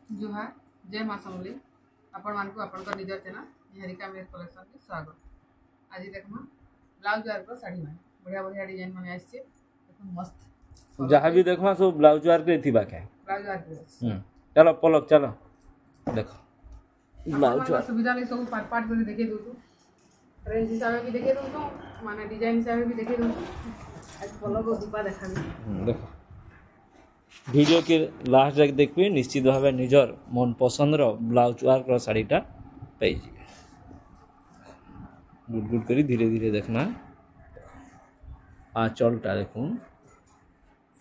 जुहार जय माँ समली आपण मानकु आपनकर निजर चैनल निहारिका मेर कलेक्शन के स्वागत। आज देखमा ब्लाउज वर्क को साड़ी में बढ़िया बढ़िया डिजाइन माने आइछे देखो मस्त जहाँ भी देखमा सब ब्लाउज वर्क रे थिबा के ब्लाउज वर्क चलो पलक चलो देखो ब्लाउज वर्क सुविधा ले सब पार्ट पार्ट कर देखे दो रेंज हिसाब भी देखे दो माने डिजाइन हिसाब भी देखे दो आज पलक दुपा देखाबी देखो वीडियो के लास्ट तक देखबे निश्चित भाव निजर मन पसंद ब्लाउज वर्क शाड़ीटा पाई गुड गुड करी धीरे धीरे देखना आँचलटा देखून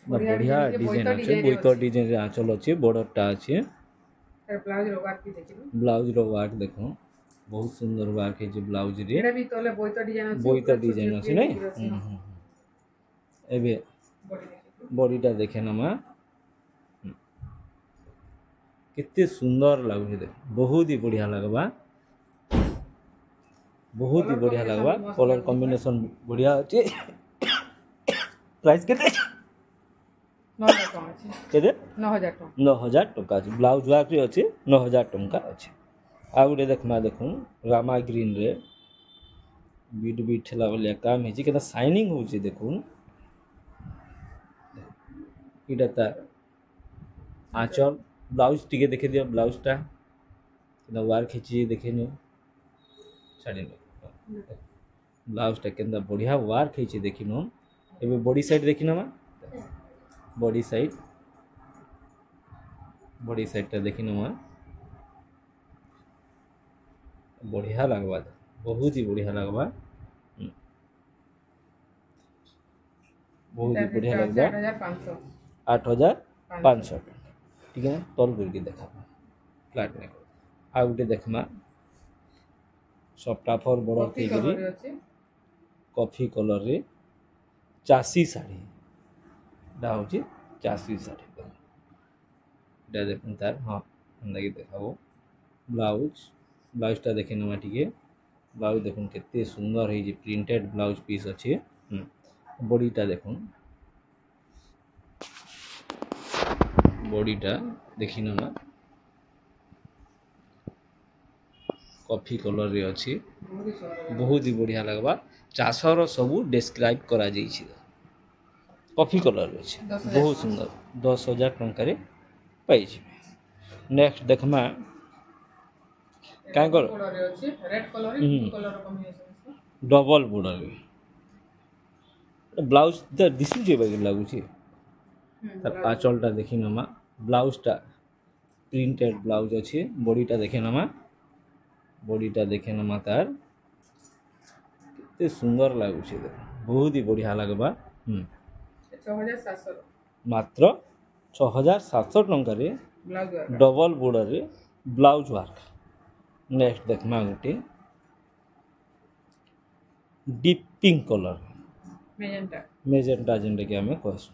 बढ़िया डिजाइन अच्छे बोईतर डिजाइन आँचल अच्छे बॉर्डरटा अच्छे ब्लाउज रो वर्क देखो बहुत सुंदर वर्क है ब्लाउज रे बोईतर डिजाइन अच्छे नहीं एबे बॉडीटा देखे नमा कितने सुंदर लगुचे देख बहुत ही बढ़िया लगवा बहुत ही बढ़िया लगवा कलर कॉम्बिनेशन बढ़िया अच्छे प्राइस केते 9000 टका ब्लाउज वर्क रे अच्छे 9000 टका अच्छे आ गुटे देखमा देखून रामा ग्रीन रे बीट बीट ठेला वाला काम है केता शाइनिंग होचे देखून इटा ता आंचल ब्लाउज टिके देखे दियो ब्लाउजटा केता वर्क खिची देखे नियो साड़ी में ब्लाउजटा केता बढ़िया वर्क खिची देखिनो एबे बॉडी साइड देखिनो मा बॉडी साइडटा देखिनो मा बढ़िया लगवा बहुत ही बढ़िया लगवा बहुत ही बढ़िया लगवा 8500 ठीक है तल करके देखा फ्लैट नहीं आ गुटे देखमा सफ्ट फॉर बॉर्डर थी करी कॉफी कलर रे चासी साड़ी डा होची चासी साड़ी डा देखन तार हां अंदर देखाबो ब्लाउजटा देखे नवा टिके ब्लाउज देखुन केते सुंदर है जे प्रिंटेड ब्लाउज पीस अच्छे बॉडीटा देखुन बॉडीटा देखी ना कॉफी कलर रे अच्छी बहुत ही बढ़िया लगवा चाषर सबू डिस्क्राइब करा जाइछि कॉफी कलर रे अच्छे बहुत सुंदर 10,000 टंका रे पाई जिवे नेक्स्ट देखमा काय कर red colour blue colour combination double border रे ब्लाउज त दिसु जे बागे लागु छी तार आंचलटा देखी नमा ब्लाउजटा प्रिंटेड ब्लाउज अच्छे बॉडीटा देखे नमा तार कितने सुंदर लगुचे बहुत ही बढ़िया लगवा 6700 मात्र 6700 टंका रे डबल बॉर्डर रे ब्लाउज वर्क नेक्स्ट देखमा गोटे डीप पिंक कलर मेजेंटा जेनटा कि आमे कहसु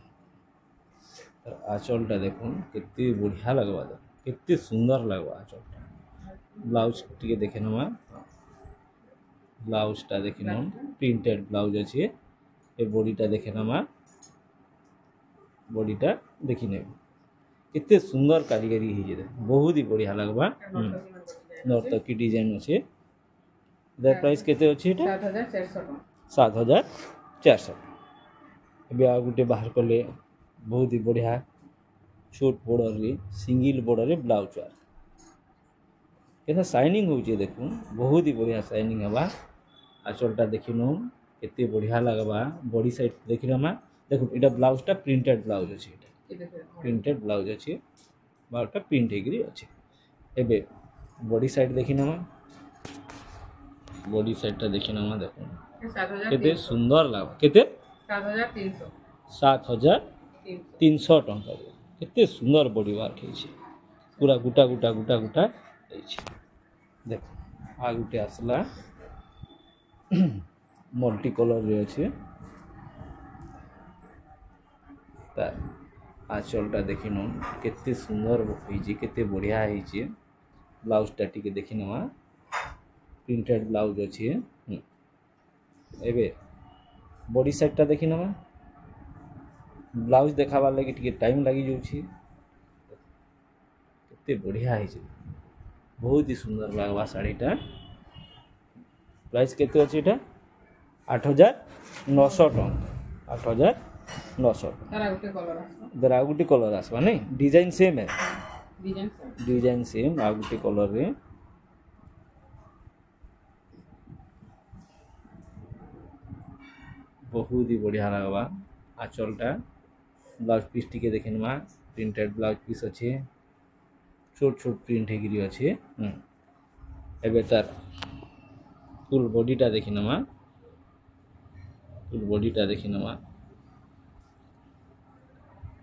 आंचलटा देखुन कितनी बढ़िया लगवा कितनी सुंदर लगवा आंचलटा ब्लाउज टिके देखे नमा ब्लाउजटा देखि न प्रिंटेड ब्लाउज अच्छे ए बॉडीटा देखे नमा बॉडीटा देखि ने कितने सुंदर कारीगरी है बहुत ही बढ़िया लगवा नर्तकी डिजाइन अच्छे इधर प्राइस केते अच्छे 7400 एबे आ गुटे बाहर कले बहुत ही बढ़िया छोट बॉर्डर रे सिंगल बॉर्डर रे ब्लाउज वर्क केता शाइनिंग होचे देखु बहुत ही बढ़िया शाइनिंग हवा आंचलटा देखिनो केते बढ़िया लगवा बॉडी साइड देखिनमा देखु एटा ब्लाउजटा प्रिंटेड ब्लाउज अछि एटा प्रिंटेड ब्लाउज अछि बारटा प्रिंट हेगरी अछि एबे बॉडी साइड देखिनमा बॉडी साइडटा देखिनमा देखु केते सुंदर लाग केते 7300 टंका केते सुंदर बॉडी वर्क है पूरा गुटा गुटा गुटा गुटा देखो आ गुटे आसला मल्टी कलर रे अच्छे आंचलटा देखी न केते सुंदर होइछि केते बढ़िया होइछि ब्लाउजटा टिके देखि नवा प्रिंटेड ब्लाउज अच्छे एबे बॉडी साइडटा देखि नवा ब्लाउज देखाबार लगे टाइम लगी जाऊँ केते बढ़िया है बहुत ही सुंदर लगवा साड़ीटा प्राइस केते अछि एटा 8900 टଙ୍କା 8900 तारा गुटे कलर आसो दर आ गुटे कलर आसवा नहीं डिजाइन सेम है डिजाइन डिजाइन सेम आ गुटे कलर रे बहुत ही बढ़िया लगवा आंचलटा ब्लाउज पीस टिके देखिनमा प्रिंटेड ब्लाउज पीस अच्छे छोट छोट प्रिंट हेगिरी अच्छे एबे तार फुल बॉडीटा देखिनमा फुल बॉडीटा देखिनमा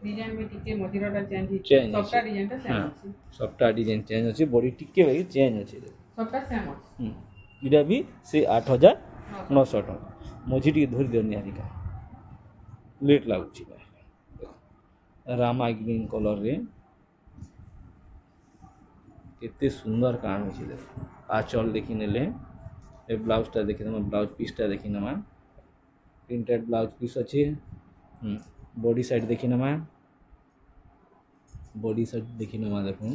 डिजाइन में टिके मथिरटा चेंज Change सबटा डिजाइन ता सेम हाँ अछि सबटा डिजाइन चेंज अच्छे बॉडी टिके भाई चेंज अच्छे सबटा सेम अछि इटा भी से 8900 टଙ୍କା मझी टिके धरि दियो निहारिका लेट लागुची रामा ग्रीन कलर रे केते सुंदर काम होची देखो आंचल देखि नेले ए ब्लाउजटा देखि नमा ब्लाउज पीसटा देखि नमा प्रिंटेड ब्लाउज पीस अछि बॉडी साइड देखि नमा बॉडी साइड देखि नमा देखो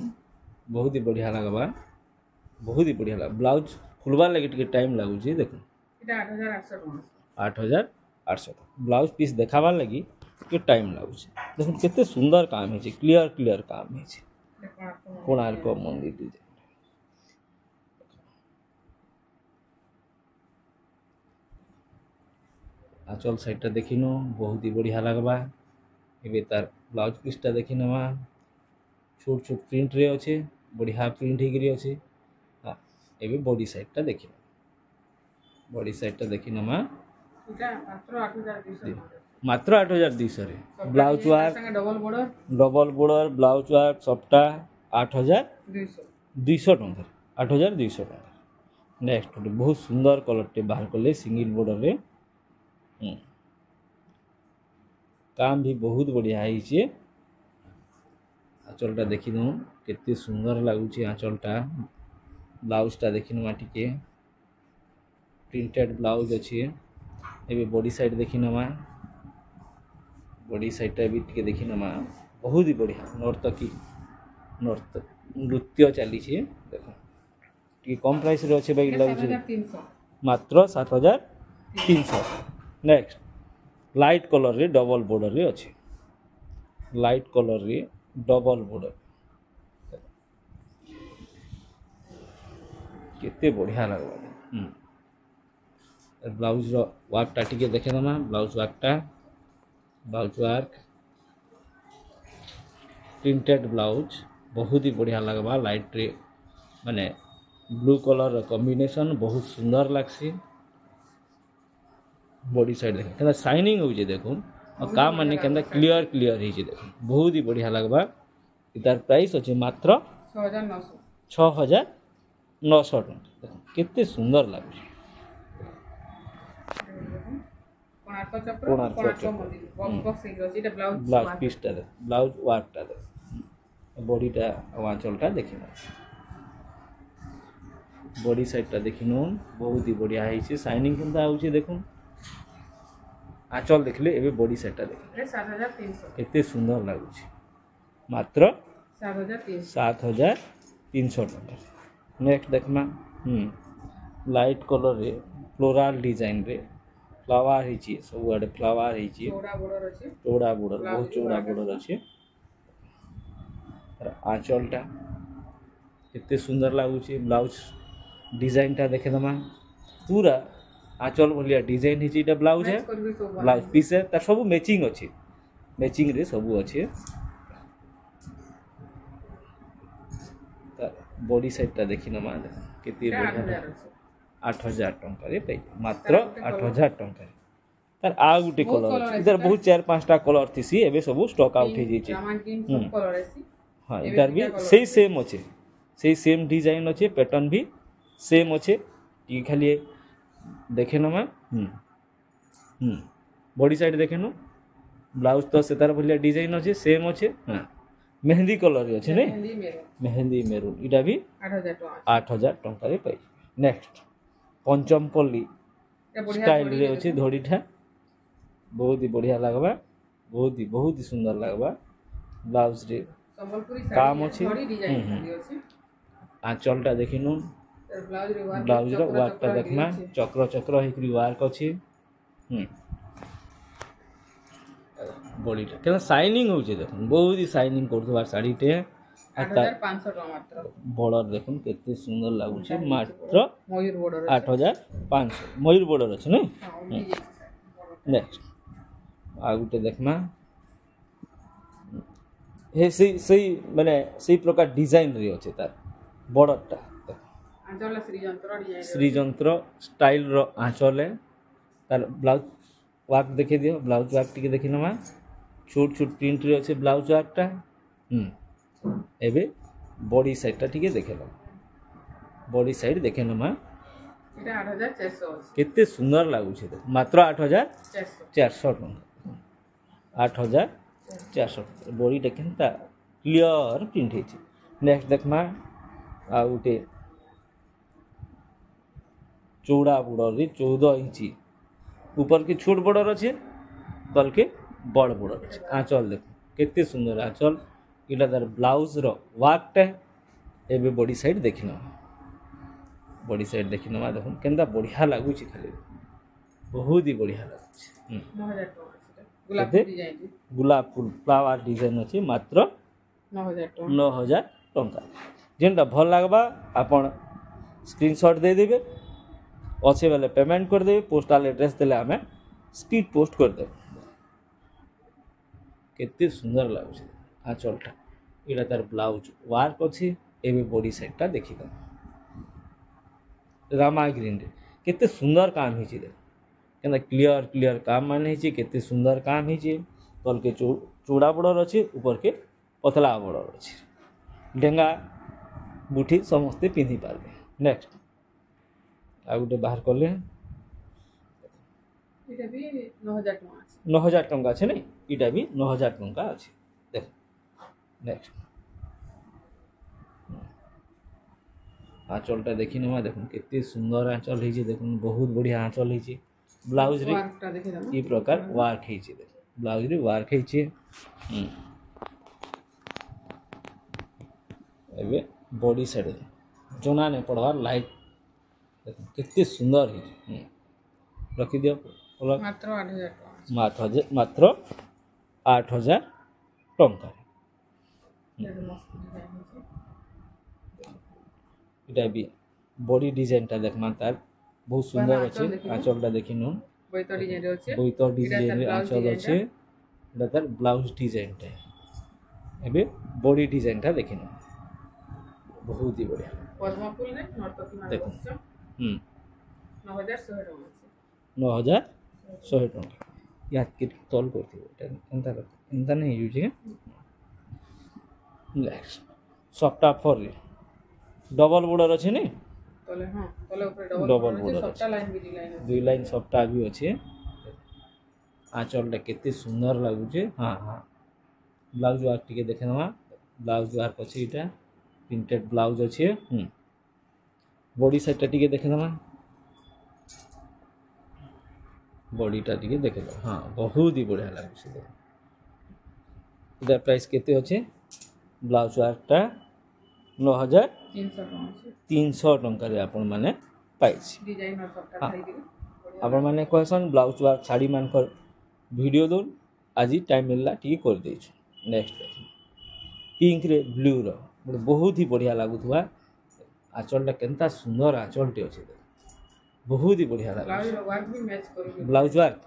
बहुत ही बढ़िया लगबा बहुत ही बढ़िया लग ब्लाउज खुलवा लगे टिके टाइम लागुची देखो इटा 8800 टଙ୍କା 8800 ब्लाउज पीस देखाबार लगी के टाइम लागुची देखो केते सुंदर काम है क्लियर काम है कोणार्क मंदिर डिजाइन आंचल साइडटा देखिनो बहुत ही बढ़िया लगबा एबे तार ब्लाउज पीसटा देखि नमा छोट छोट प्रिंट रे अच्छे बढ़िया प्रिंट हेगिरी अच्छे हाँ एबे बॉडी साइडटा देखिनो बॉडी साइडटा देखि नमा इटा मात्र 8200 रे blouse work double border blouse work सबटा 8200 टଙ୍କା 8200 टଙ୍କା नेक्स्ट बहुत सुंदर कलरटे बाहर कले सिंगल बॉर्डर रे काम भी बहुत बढ़िया है आंचलटा देखी दो केते सुंदर लगुच आंचलटा ब्लाउजटा देखी नमा टिके प्रिंटेड ब्लाउज अच्छे एबे बॉडी साइड देखी नमा बॉडी साइडटा भी टिके देखी नमा बहुत ही बढ़िया नृत्य चली देखो टिके कम प्राइस रे अच्छे भाई लगुच मात्र 7300 नेक्स्ट लाइट कलर रे डबल बॉर्डर रे अच्छे लाइट कलर रे डबल बॉर्डर केते बढ़िया लगबा ब्लाउज रो वर्कटा टिके देखे दमा ब्लाउज वर्क प्रिंटेड ब्लाउज बहुत ही बढ़िया लगबा लाइट रे माने ब्लू कलर कॉम्बिनेशन बहुत सुंदर लागसी बॉडी साइड देख केना शाइनिंग हो जे देखो और काम माने केना क्लियर हे जे देखो बहुत ही बढ़िया लगबा इतार प्राइस अछि मात्र 6900 टଙ୍କା देखो केते सुंदर लागै ब्लाउज पीसटा ब्लाउज वर्कटा बॉडीटा आंचलटा देखिनो बॉडी साइडटा देखिनो बहुत ही बढ़िया है शाइनिंग केनता होछि देखो आंचल देखले एबे बॉडी साइडटा देखले 7300 केते सुंदर लागुछि मात्र 7300 टଙ୍କା नेक्स्ट देखमा लाइट कलर रे फ्लोरल डिजाइन रे फ्लावर हेछि सब आडे फ्लावर हेछि चौड़ा बॉर्डर बहुत चौड़ा बॉर्डर अछि आंचलटा केते सुंदर लागुछि ब्लाउज डिजाइनटा देखे दमा पूरा आंचल भलिया डिजाइन हेछि एटा ब्लाउज है ब्लाउज पीस है तार सब मैचिंग अछि मैचिंग रे सब अछि तार बॉडी साइडटा देखि नमा केते बढ़िया 8000 टଙ୍କା रे पाइ मात्र 8000 टଙ୍କା रे तार आ गुटे कलर इधर बहुत 4-5टा कलर थिसी एबे सब स्टॉक आउट हे जेछि हां इधर भी सेम अछि सेम डिजाइन अछि पैटर्न भी सेम अछि ई खाली देखे नमा बॉडी साइड देखे न ब्लाउज तो से तार भलिया डिजाइन अछि सेम अछि हां मेहंदी कलर अछि नै मेहंदी मेरून इटा भी 8000 टଙ୍କା रे पाइ नेक्स्ट पंचम पल्ली स्टाइल रे अछि धोड़ीठा बहुत ही बढ़िया लगबा बहुत ही सुंदर लगबा ब्लाउज रे संबलपुरी काम साड़ी अच्छी। थोड़ी डिजाइन भी अछि आंचलटा देखिनु तर ब्लाउज रे वर्क ब्लाउज रो चक्र वर्कटा चक्र देखमा अछि चक्र चक्र हेकरी वर्क अछि बॉडीटा केना शाइनिंग होउछे देखुन बहुत ही शाइनिंग करथुवा साड़ीटे 8500 टका मात्र बॉर्डर देखुन केते सुंदर लागुछे मात्र मयूर बॉर्डर 8500 मयूर बॉर्डर अछि नै हां नेक्स्ट आ गुटे देखमा हे सही माने सही प्रकार डिजाइन रे अछि तार बॉर्डरटा आंचल श्रीयंत्र डिजाइन श्रीयंत्र स्टाइल रो आंचल है तार ब्लाउज वर्क देखे दियो ब्लाउज वर्क टिके देखि नमा छोट छोट प्रिंट रे अछि ब्लाउज वर्कटा एबे बॉडी साइडटा टिके देखे लो बॉडी साइड देखे नमा एटा 8400 अछि केते सुंदर लागु छे मात्र 8400 टका 8400 बॉडी केनता क्लियर प्रिंट है नेक्स्ट देखमा आ उटे चौड़ा बॉर्डर रे 14 इंची ऊपर के छोट बॉर्डर अच्छे तल के बड़ बॉर्डर अच्छे आंचल देख केते सुंदर आंचल इला तार ब्लाउज रो वर्कटा एबे बॉडी साइड देखिना बॉडी साइड देखिना देखो केनता बढ़िया लागु छी खाली बहुत ही बढ़िया लागु छी 9000 टका गुलाब डिजाइन गुलाब फूल फ्लावर डिजाइन अछि मात्र 9000 टका जेनटा भल लागबा आपण स्क्रीनशॉट दे देबे अच्छे वाले पेमेंट कर देवे पोस्टल एड्रेस देले हमें स्पीड पोस्ट कर देवे केते सुंदर लागुछ आंचलटा एटा तार ब्लाउज वर्क अछि एबे बॉडी साइडटा देखि द रामा ग्रीन रे केते सुंदर काम हिची दे केना क्लियर काम माने हिची केते सुंदर काम हिची तल के चौड़ा बॉर्डर अछि ऊपर के पतला बॉर्डर अछि डेंगा बुठी समस्ते पिंधी पारबे नेक्स्ट आ गुटे बाहर करले एटा भी 9000 टका अछि 9000 टका छै नै इटा भी 9000 टका अछि देख नेक्स्ट आंचलटा देखि नमा देखुन केते सुंदर आंचल है जे देखुन बहुत बढ़िया आंचल है जे ब्लाउज रे वर्कटा देखि दम ई प्रकार वर्क है जे देख ब्लाउज रे वर्क है जे एबे बॉडी साइड जोना ने पड़वार लाइट कितने सुंदर है रखी दियो मात्र 8000 टका मात्र 8000 टका इटा भी बॉडी डिजाइनटा देखमा तार बहुत सुंदर अछि आंचलटा देखिनु बोइतो डिजाइन अछि बोइतो डिजाइन रे आंचल अछि एटा तार ब्लाउज डिजाइनटा एबे बॉडी डिजाइनटा देखिनु बहुत ही बढ़िया पद्म फूल ने नर्तकी मान देखो 9100 टका अछि 9100 टका या के तोल करथि एटा एंता नहीं यूज है next soft for double border अछि नै तले हां तले ऊपर डबल बॉर्डर सॉफ्ट लाइन भी डिजाइन अछि दुई लाइन सॉफ्ट भी अछि आंचलटा केते सुंदर लागु छै हां हां ब्लाउज वर्क टिके देखनमा ब्लाउज वर्क अछि इटा प्रिंटेड ब्लाउज अछि बॉडी साइडटा टिके देखनमा बॉडीटा टिके देखलो हां बहुत ही बढ़िया लागु छै इधर प्राइस केते अछि ब्लाउज वर्कटा 9300 टका रे आपण माने पाइछि डिजाइन और सबटा खाई दिले आपण माने कहसन ब्लाउज वर्क साड़ी मानकर वीडियो दोन आज टाइम मिलला टी कर दै छी नेक्स्ट पिंक रे ब्लू रो बहुत ही बढ़िया लागुथुआ आंचलटा केनता सुंदर आंचलटे अछि बहुत ही बढ़िया लागु ब्लाउज वर्क भी मैच करू ब्लाउज वर्क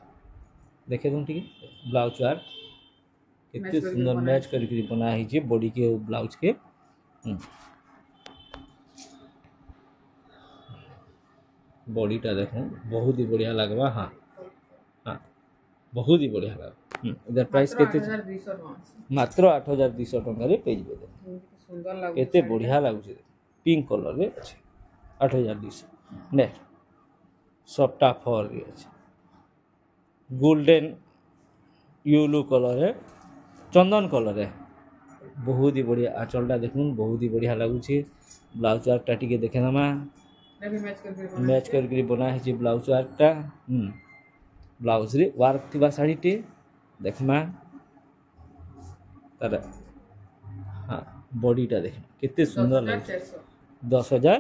देखे दूं ठीक ब्लाउज वर्क कितने सुंदर मैच करके बना है जे बॉडी के ब्लाउज के बॉडीटा देखो बहुत ही बढ़िया लगवा हां हां बहुत ही बढ़िया लग इधर प्राइस केते मात्र 8200 टका रे पेज बे सुंदर लागु केते बढ़िया लागु छै पिंक कलर रे अछि 8200 नेक्स्ट सॉफ्टा फॉर रे अछि गोल्डन येलो कलर है चंदन कलर है बहुत ही बढ़िया आंचलटा देखुन बहुत ही बढ़िया लागु छै ब्लाउज वर्क टा टिके देखे नामा मैच करके बना है ब्लाउज वर्कटा ब्लाउज रे वर्क थिबा साड़ी टे देखमा तार हाँ बॉडीटा देख केते सुंदर लगे 10,400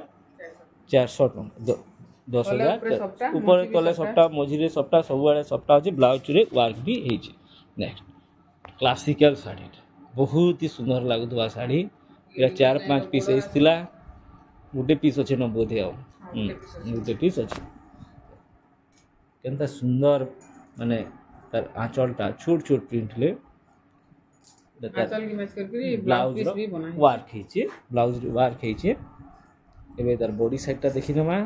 10,400 टଙ୍କା 10,000 ଉପରେ ସପ୍ଟା, ऊपर ମଝିରେ कले ସପ୍ଟା। सप्ता मझिरे सप्ता सबुआड़े सप्ता अछि ब्लाउज रे वर्क भी हेछि नेक्स्ट क्लासिकल साड़ी बहुत ही सुंदर लागुवा साड़ी या 4-5 पीस एथिला गुटे पीस अछि न बोधे आ गुटे पीस अछि केनता सुंदर माने तार आंचलटा छोट छोट प्रिंट ले आंचल की मैच करके ब्लाउज ब्लाउज पीस भी बना है वार्क हेछि ब्लाउज वार्क हेछि एबे तार बॉडी साइड टा देखि नमा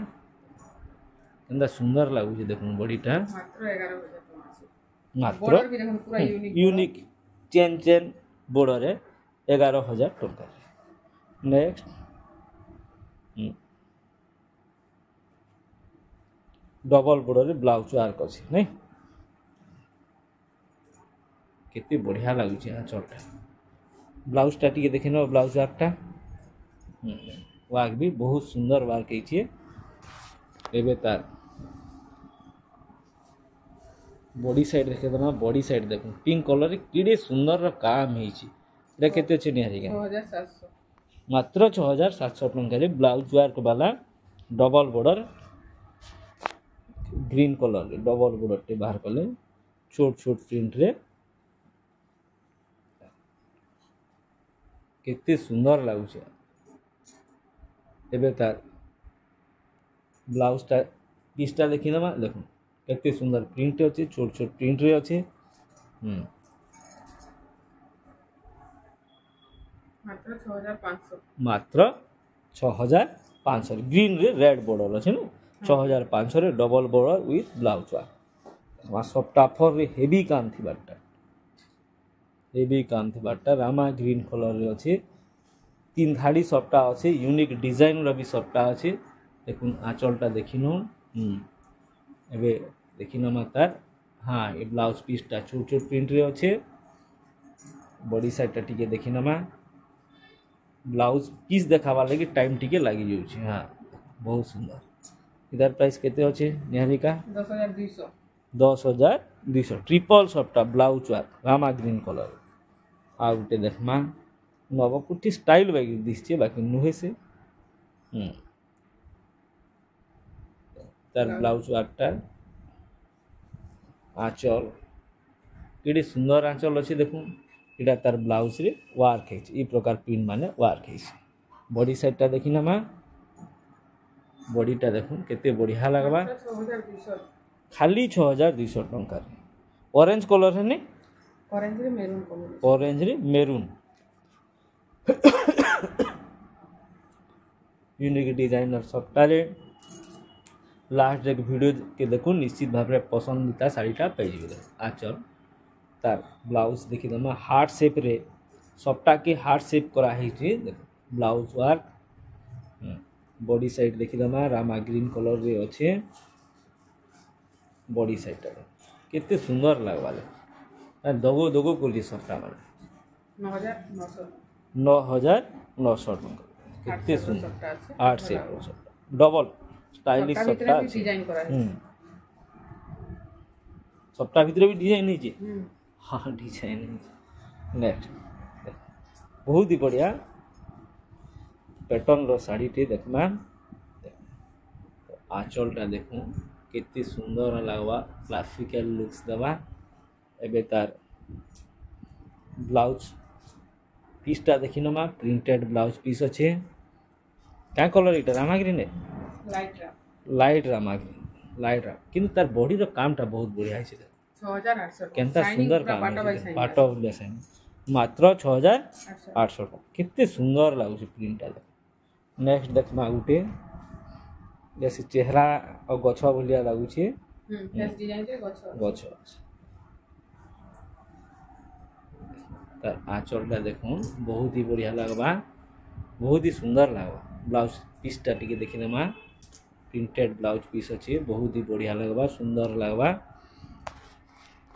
केनता सुंदर लागु छै देखु बॉडीटा मात्र 11,000 टଙ୍କା ଅଛି मात्र बॉर्डर भी देखो पूरा यूनिक यूनिक चेन बॉर्डर रे 11,000 टଙ୍କା नेक्स्ट डबल बॉर्डर रे ब्लाउज वर्क अछि नै केते बढ़िया लागु छै आंचलटा ब्लाउज टा टिके देखिनो ब्लाउज वर्कटा वर्क भी बहुत सुंदर वर्क हेछि एबे तार बॉडी साइड देखे दमा बॉडी साइड देखो पिंक कलर रे किडे सुंदर र काम हेछि एटा केते छै निहारी के 6,700 मात्र 6,700 टଙ୍କା रे ब्लाउज वर्क वाला डबल बॉर्डर ग्रीन कलर रे डबल बॉर्डर टे बाहर कले छोट छोट प्रिंट रे केते सुंदर लागु छै एबे तार ब्लाउज टा पीसटा देखि दमा देखो केते सुंदर प्रिंट अछि छोट छोट प्रिंट रे अछि मात्र 6,500 मात्र 6,500 ग्रीन रे रेड बॉर्डर अछि न 6,500 रे double border with blouse work वा सफ्टा फर रे हेवी काम थिबाटा रामा ग्रीन कलर रे अछि तीन धाड़ी सफ्टा अछि यूनिक डिजाइन रो भी सफ्टा अछि देखुन आंचलटा देखिनो एबे देखिनो मातार हाँ ए ब्लाउज पीसटा छोट छोट प्रिंट रे अछि बॉडी साइडटा टिके देखिनो मा ब्लाउज पीस देखावा लगी टाइम टिके लागी जाउ छै हाँ बहुत सुंदर इधर प्राइस केते अछि निहारिका 10,200 10,200 ट्रिपल सफ्टा ब्लाउज वर्क रामा ग्रीन कलर आ गुटे देखमा नवकुटी स्टाइल बाकी दिसछे बाकी नुहे से तार ब्लाउज वर्कटा आंचल केडी सुंदर आंचल अछि देखु इडा तार ब्लाउज रे वर्क है ई प्रकार पिन माने वर्क है बॉडी साइडटा देखिना मा बॉडीटा देखु केते बढ़िया लागबा 6,200 खाली 6,200 टଙ୍କା ऑरेंज कलर है ने ऑरेंज रे मेरून कलर ऑरेंज रे मेरून यूनिक डिजाइनर सबटा रे लास्ट एक वीडियो के देखो निश्चित भाव रे पसंदीता साड़ीटा पाई जिवे आचल तार ब्लाउज देखि दमा हार्ट शेप रे सबटा के हार्ट शेप करा है छै देखो ब्लाउज वर्क बॉडी साइड देखि दमा रामा ग्रीन कलर रे अछि बॉडी साइड केते सुंदर लागवाले दगो दगो करली सबटा माने 9,900 टଙ୍କା केते सुंदर 8 से डबल स्टाइलिश सबटा डिजाइन करा है सबटा भीतर भी डिजाइन नहीं छै हाँ डिजाइन नेक्स्ट बहुत ही बढ़िया पैटर्न रो साड़ी टे देखमा आंचलटा देखू केते सुंदर लागवा क्लासिकल लुक्स दवा एबे तार ब्लाउज पीसटा देखिनो मा प्रिंटेड ब्लाउज पीस अछि का कलर इटा रामा ग्रीन है लाइट रामा ग्रीन लाइट रा किंतु तार बॉडी रो कामटा बहुत बढ़िया है 6,800 केनता सुंदर काम पाट ऑफ डिजाइन मात्र 6,800 केते सुंदर लागु छै प्रिंटटा नेक्स्ट देखमा उठे जैसे चेहरा और गछवा बोलिया लागु छै फेस डिजाइन रे गछ तार आंचलटा देखो बहुत ही बढ़िया लागबा बहुत ही सुंदर लागबा ब्लाउज पीसटा टिके देखिने मा प्रिंटेड ब्लाउज पीस अछि बहुत ही बढ़िया लागबा सुंदर लागबा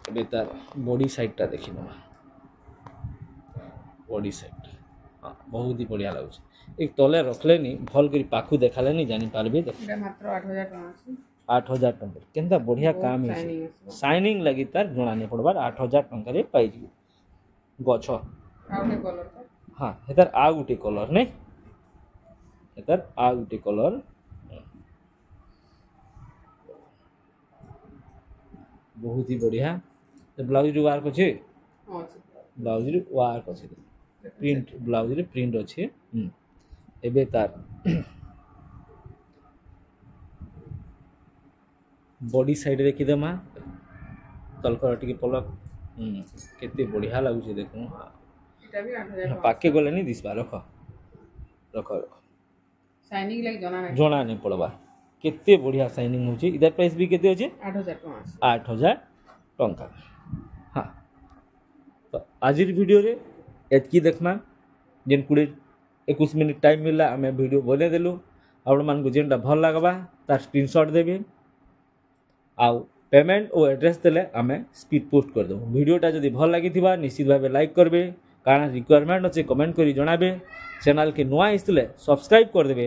एबे तार बॉडी साइडटा देखिनो मा बॉडी साइड हाँ बहुत ही बढ़िया लागु एक तले रखले नी भल करी पाखु देखाले नी जानि पारबे एटा मात्र 8,000 टଙ୍କା अछि 8,000 टଙ୍କା केनता बढ़िया काम है शाइनिंग लगी तार जणा नै पड़बार 8,000 टଙ୍କା रे पाई जी गछ आउने कलर हाँ हेतार आ गुटे कलर नहीं हेतार आ गुटे कलर बहुत ही बढ़िया ब्लाउज रू वार्क अच्छे ହଁ ଅଛି ब्लाउज रू वार्क अच्छे प्रिंट ब्लाउज रे प्रिंट अच्छे एबे तार बॉडी साइड रे किदेमा तलकर टिके पलक केते बढ़िया लागुचे देखो ଏଟା ବି 8000 पाके गले नहीं दिसबा रख रख रख शाइनिंग लाइक जଣା ନାହିଁ जना नहीं पड़वा केते बढ़िया साइनिंग होची इधर प्राइस भी केते होचे 8000 ଟଙ୍କା ଅଛି 8000 टंका हाँ तो आज वीडियो रे एतकी देखमा जेन 20-21 मिनिट टाइम मिलला आमे वीडियो बने देलु आपण मान को जेनटा भल लागबा तार स्क्रीनशॉट देबे आउ पेमेंट और एड्रेस देले आमे स्पीड पोस्ट कर दो वीडियोटा जदि भल लागिथिबा निश्चित भाबे लाइक करबे काना रिक्वायरमेंट अच्छे कमेंट करी जणाबे चैनल के नुआ आइसले सब्सक्राइब कर देबे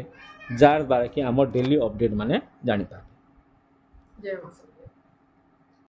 जार द्वारा कि हमर डेली अपडेट माने जानि पाबे जय मां